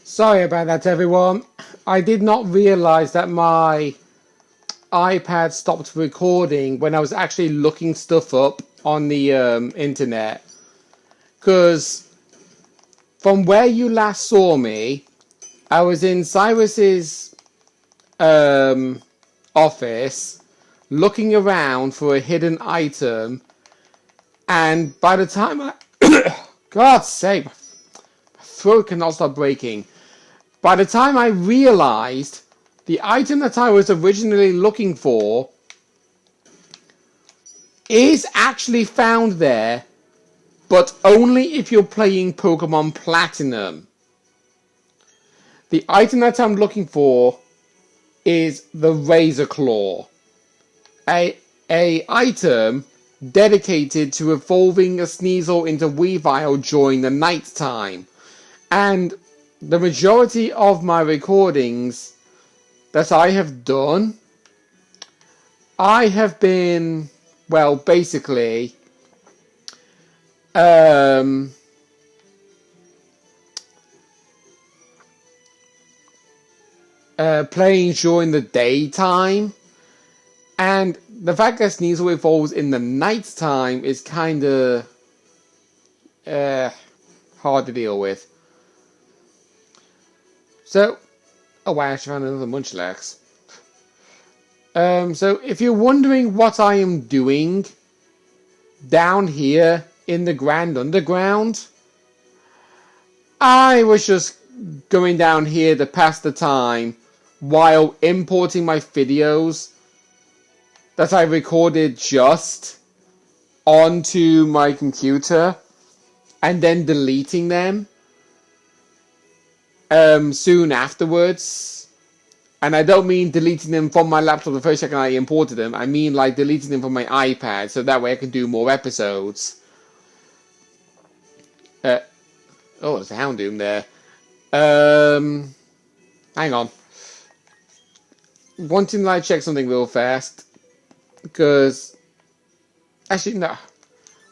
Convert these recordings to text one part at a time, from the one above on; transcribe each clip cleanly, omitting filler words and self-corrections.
Sorry about that, everyone. I did not realize that my iPad stopped recording when I was actually looking stuff up on the internet. Because from where you last saw me, I was in Cyrus's office looking around for a hidden item, and by the time I God's sake, my throat cannot stop breaking. By the time I realized the item that I was originally looking for is actually found there, but only if you're playing Pokemon Platinum. The item that I'm looking for is the Razor Claw, a item dedicated to evolving a Sneasel into Weavile during the night time. And the majority of my recordings that I have done, I have been, well, basically playing during the daytime, and the fact that Sneasel evolves in the night time is kind of hard to deal with. So, oh wow, I actually found another Munchlax. So if you're wondering what I am doing down here in the Grand Underground, I was just going down here to pass the time while importing my videos that I recorded just onto my computer and then deleting them soon afterwards. And I don't mean deleting them from my laptop the first second I imported them. I mean like deleting them from my iPad so that way I can do more episodes. Oh, there's a Houndoom there. Hang on. Wanting to check something real fast. Because actually, no.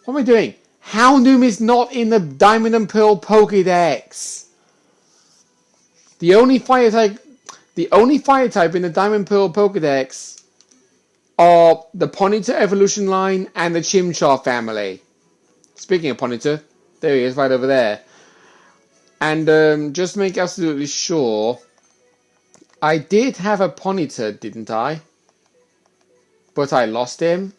What am I doing? Houndoom is not in the Diamond and Pearl Pokédex. The only fire type in the Diamond and Pearl Pokédex are the Ponyta evolution line and the Chimchar family. Speaking of Ponyta, there he is, right over there. And just to make absolutely sure, I did have a Ponyta, didn't I? But I lost him.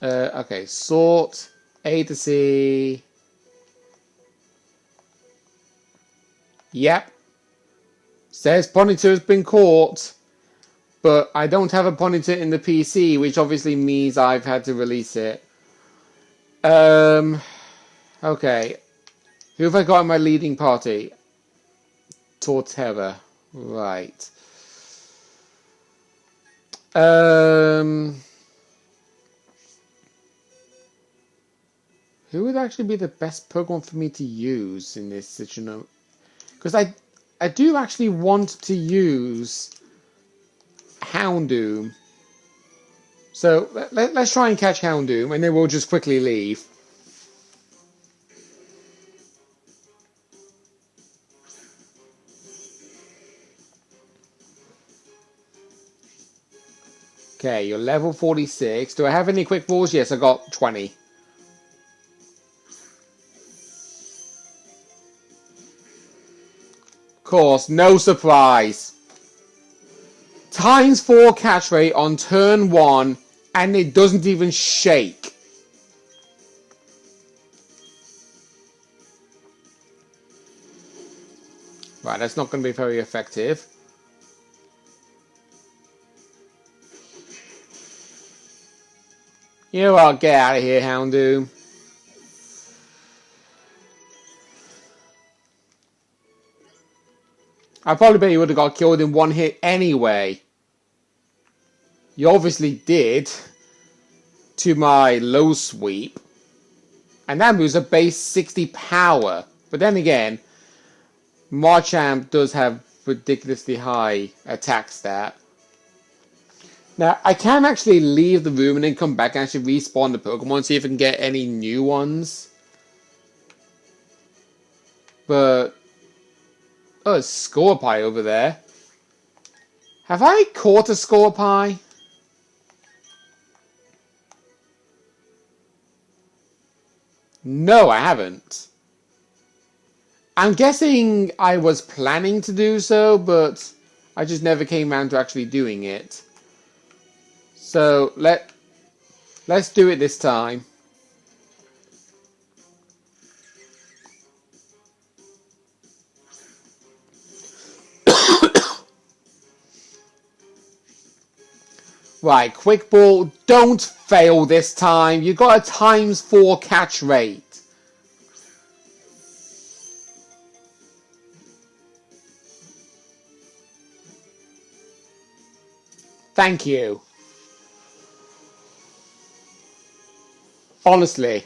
Okay, sort A to C. Yep. Says Ponyta has been caught, but I don't have a Ponyta in the PC, which obviously means I've had to release it. Okay. Who have I got in my leading party? Torterra. Right. Who would actually be the best Pokemon for me to use in this situation? Because I do actually want to use Houndoom. So let's try and catch Houndoom, and then we'll just quickly leave. Okay, you're level 46. Do I have any quick balls? Yes, I got 20. Of course, no surprise. ×4 catch rate on turn 1, and it doesn't even shake. Right, that's not going to be very effective. You know what, get out of here, Houndoom. I probably bet you would have got killed in one hit anyway. You obviously did. To my low sweep. And that moves a base 60 power. But then again, Marchamp does have ridiculously high attack stat. Now, I can actually leave the room and then come back and actually respawn the Pokemon, see if I can get any new ones. But... oh, a Scorpie over there. Have I caught a Scorpie? No, I haven't. I'm guessing I was planning to do so, but I just never came around to actually doing it. So, let's do it this time. Right, quick ball, don't fail this time. You got a ×4 catch rate. Thank you. Honestly,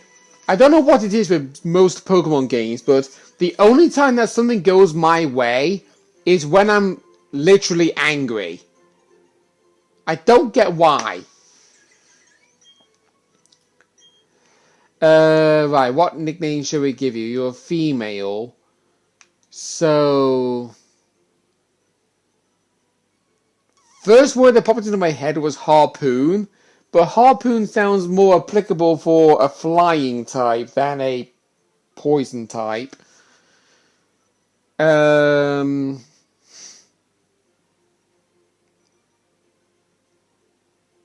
I don't know what it is with most Pokemon games, but the only time that something goes my way is when I'm literally angry. I don't get why. Right, what nickname should we give you? You're a female. So... first word that popped into my head was Harpoon. But Harpoon sounds more applicable for a flying type than a poison type.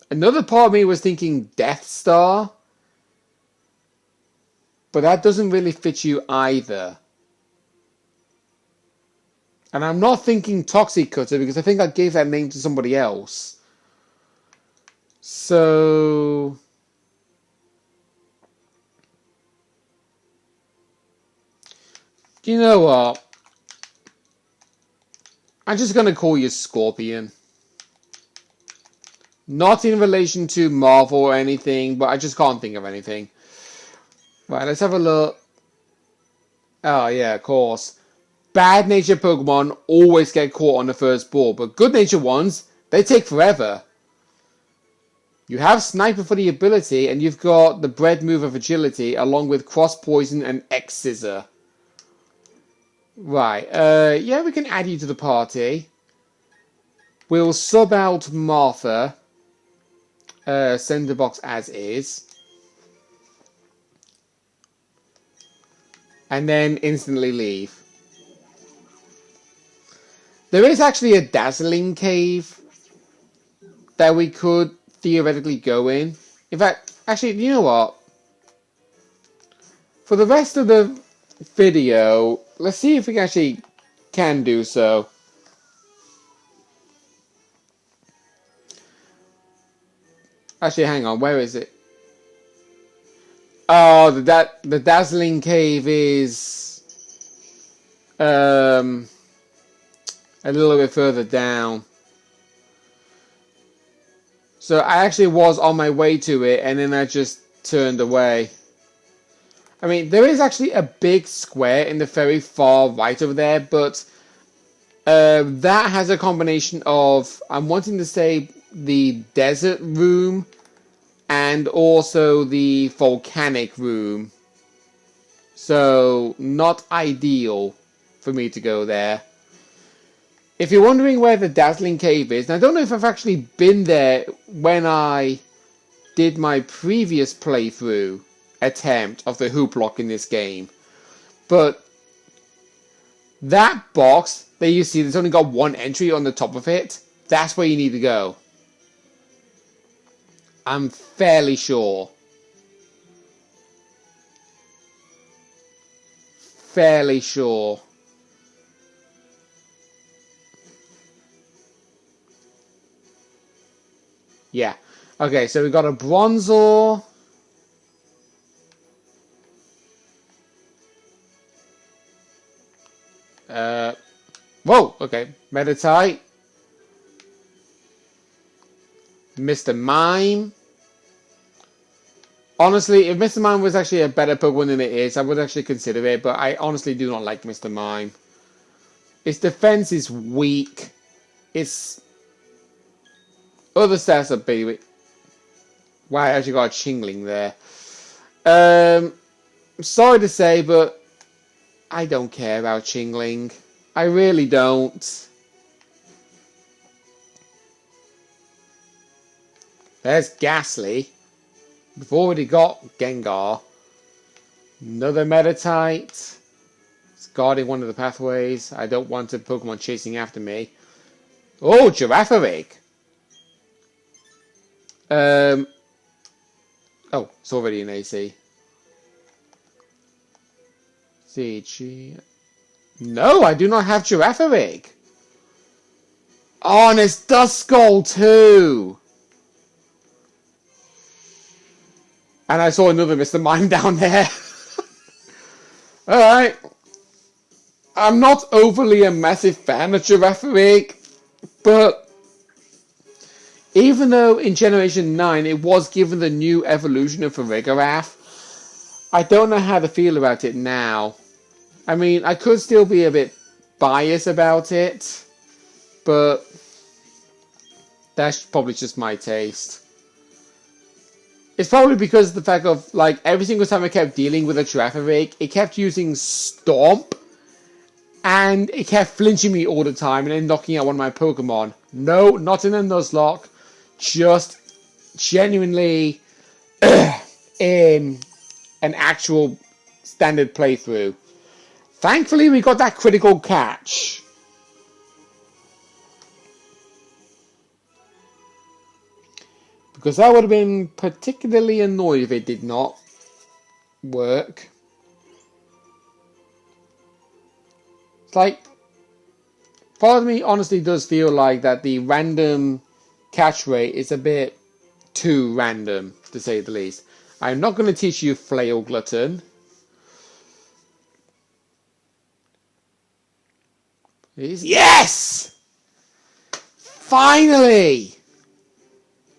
Another part of me was thinking Death Star. But that doesn't really fit you either. And I'm not thinking Toxic Cutter because I think I gave that name to somebody else. So... you know what? I'm just going to call you Scorpion. Not in relation to Marvel or anything, but I just can't think of anything. Right, let's have a look. Oh, yeah, of course. Bad-natured Pokemon always get caught on the first ball, but good-natured ones, they take forever. You have Sniper for the ability, and you've got the Bread move of Agility, along with Cross Poison and X-Scissor. Right, yeah, we can add you to the party. We'll sub out Martha. Send the box as is. And then instantly leave. There is actually a Dazzling Cave that we could theoretically go in. In fact, actually, you know what? For the rest of the video, let's see if we actually can do so. Actually, hang on, where is it? Oh, the Dazzling Cave is a little bit further down. So I actually was on my way to it, and then I just turned away. I mean, there is actually a big square in the very far right over there, but that has a combination of, I'm wanting to say, the desert room and also the volcanic room. So, not ideal for me to go there. If you're wondering where the Dazzling Cave is, and I don't know if I've actually been there when I did my previous playthrough attempt of the Hooplocke in this game, but that box that you see that's only got one entry on the top of it, that's where you need to go. I'm fairly sure. Fairly sure. Yeah. Okay, so we got a Bronzor. Whoa, okay. Meditite. Mr. Mime. Honestly, if Mr. Mime was actually a better Pokemon than it is, I would actually consider it, but I honestly do not like Mr. Mime. Its defense is weak. Its other stats are baby. Wow, I actually got a Chingling there. Sorry to say, but I don't care about Chingling. I really don't. There's Ghastly. We've already got Gengar. Another Meditite. It's guarding one of the pathways. I don't want a Pokemon chasing after me. Oh, Girafarig. Oh, it's already an AC. CG. No, I do not have Girafarig. Oh, and it's Duskull too. And I saw another Mr. Mime down there. Alright. I'm not overly a massive fan of Girafarig, but even though in Generation 9 it was given the new evolution of Farigiraf, I don't know how to feel about it now. I mean, I could still be a bit biased about it, but that's probably just my taste. It's probably because of the fact of, like, every single time I kept dealing with a Girafarig, it kept using Stomp, and it kept flinching me all the time and then knocking out one of my Pokemon. No, not in a Nuzlocke, just genuinely in an actual standard playthrough. Thankfully, we got that critical catch. Because I would have been particularly annoyed if it did not work. It's like, part of me honestly does feel like that the random catch rate is a bit too random, to say the least. I'm not going to teach you Flail Glutton. Yes! Finally!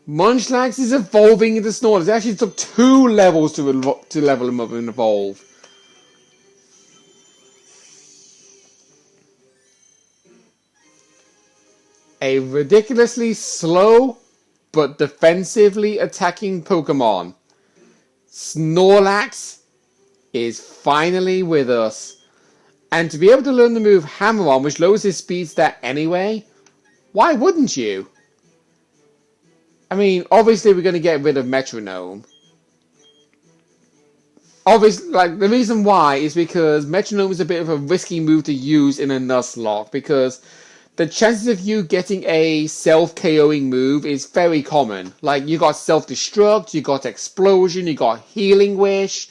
Munchlax is evolving into Snorlax. It actually took 2 levels to level him up and evolve. A ridiculously slow but defensively attacking Pokemon. Snorlax is finally with us. And to be able to learn the move Hammer-On, which lowers his speed stat anyway, why wouldn't you? I mean, obviously we're going to get rid of Metronome. Obviously, like, the reason why is because Metronome is a bit of a risky move to use in a Nuzlocke, because the chances of you getting a self-KOing move is very common. Like, you got Self-Destruct, you got Explosion, you got Healing Wish,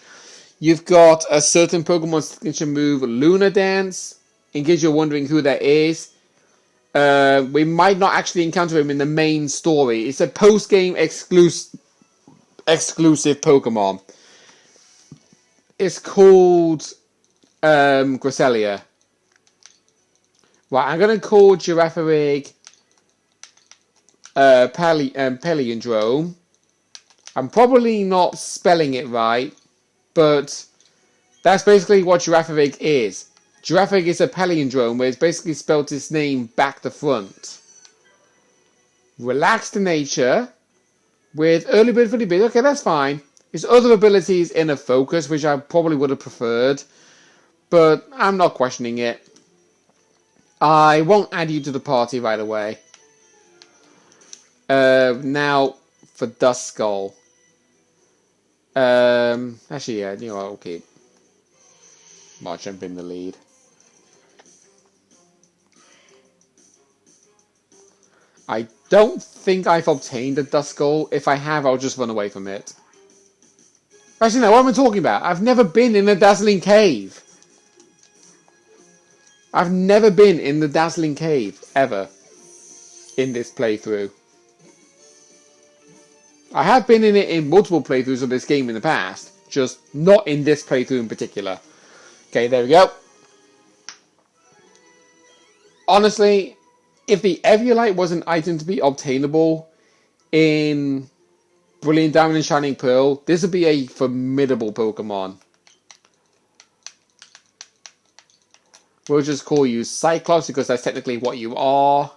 you've got a certain Pokemon signature move, Lunar Dance, in case you're wondering who that is. We might not actually encounter him in the main story. It's a post-game exclusive Pokemon. It's called Gracelia. Right, I'm going to call Girafarig Peliandrome. I'm probably not spelling it right, but that's basically what Girafarig is. Girafarig is a palindrome where it's basically spelled its name back to front. Relaxed nature with early bird for the bit. Okay, that's fine. His other abilities in a focus, which I probably would have preferred, but I'm not questioning it. I won't add you to the party right away. Now for Duskull. Actually, yeah, you know what, I'll keep Marchemp in the lead. I don't think I've obtained a Duskull. If I have, I'll just run away from it. Actually, no, what am I talking about? I've never been in a Dazzling Cave. I've never been in the Dazzling Cave, ever, in this playthrough. I have been in it in multiple playthroughs of this game in the past, just not in this playthrough in particular. Okay, there we go. Honestly, if the Eviolite was an item to be obtainable in Brilliant Diamond and Shining Pearl, this would be a formidable Pokemon. We'll just call you Cyclops because that's technically what you are.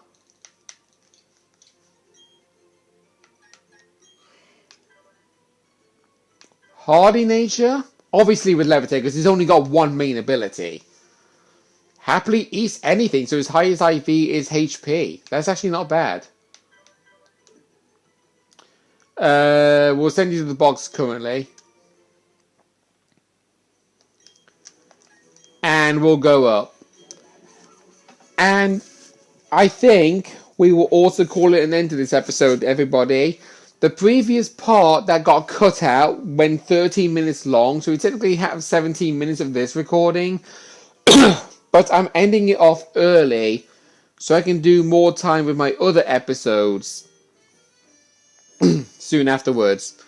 Hardy nature? Obviously with Levitate because he's only got one main ability. Happily eats anything, so his highest IV is HP. That's actually not bad. We'll send you to the box currently. And we'll go up. And I think we will also call it an end to this episode, everybody. The previous part that got cut out went 13 minutes long, so we technically have 17 minutes of this recording. But I'm ending it off early so I can do more time with my other episodes soon afterwards.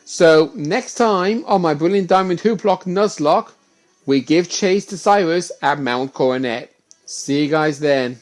So next time on my Brilliant Diamond Hooplocke Nuzlocke, we give chase to Cyrus at Mount Coronet. See you guys then.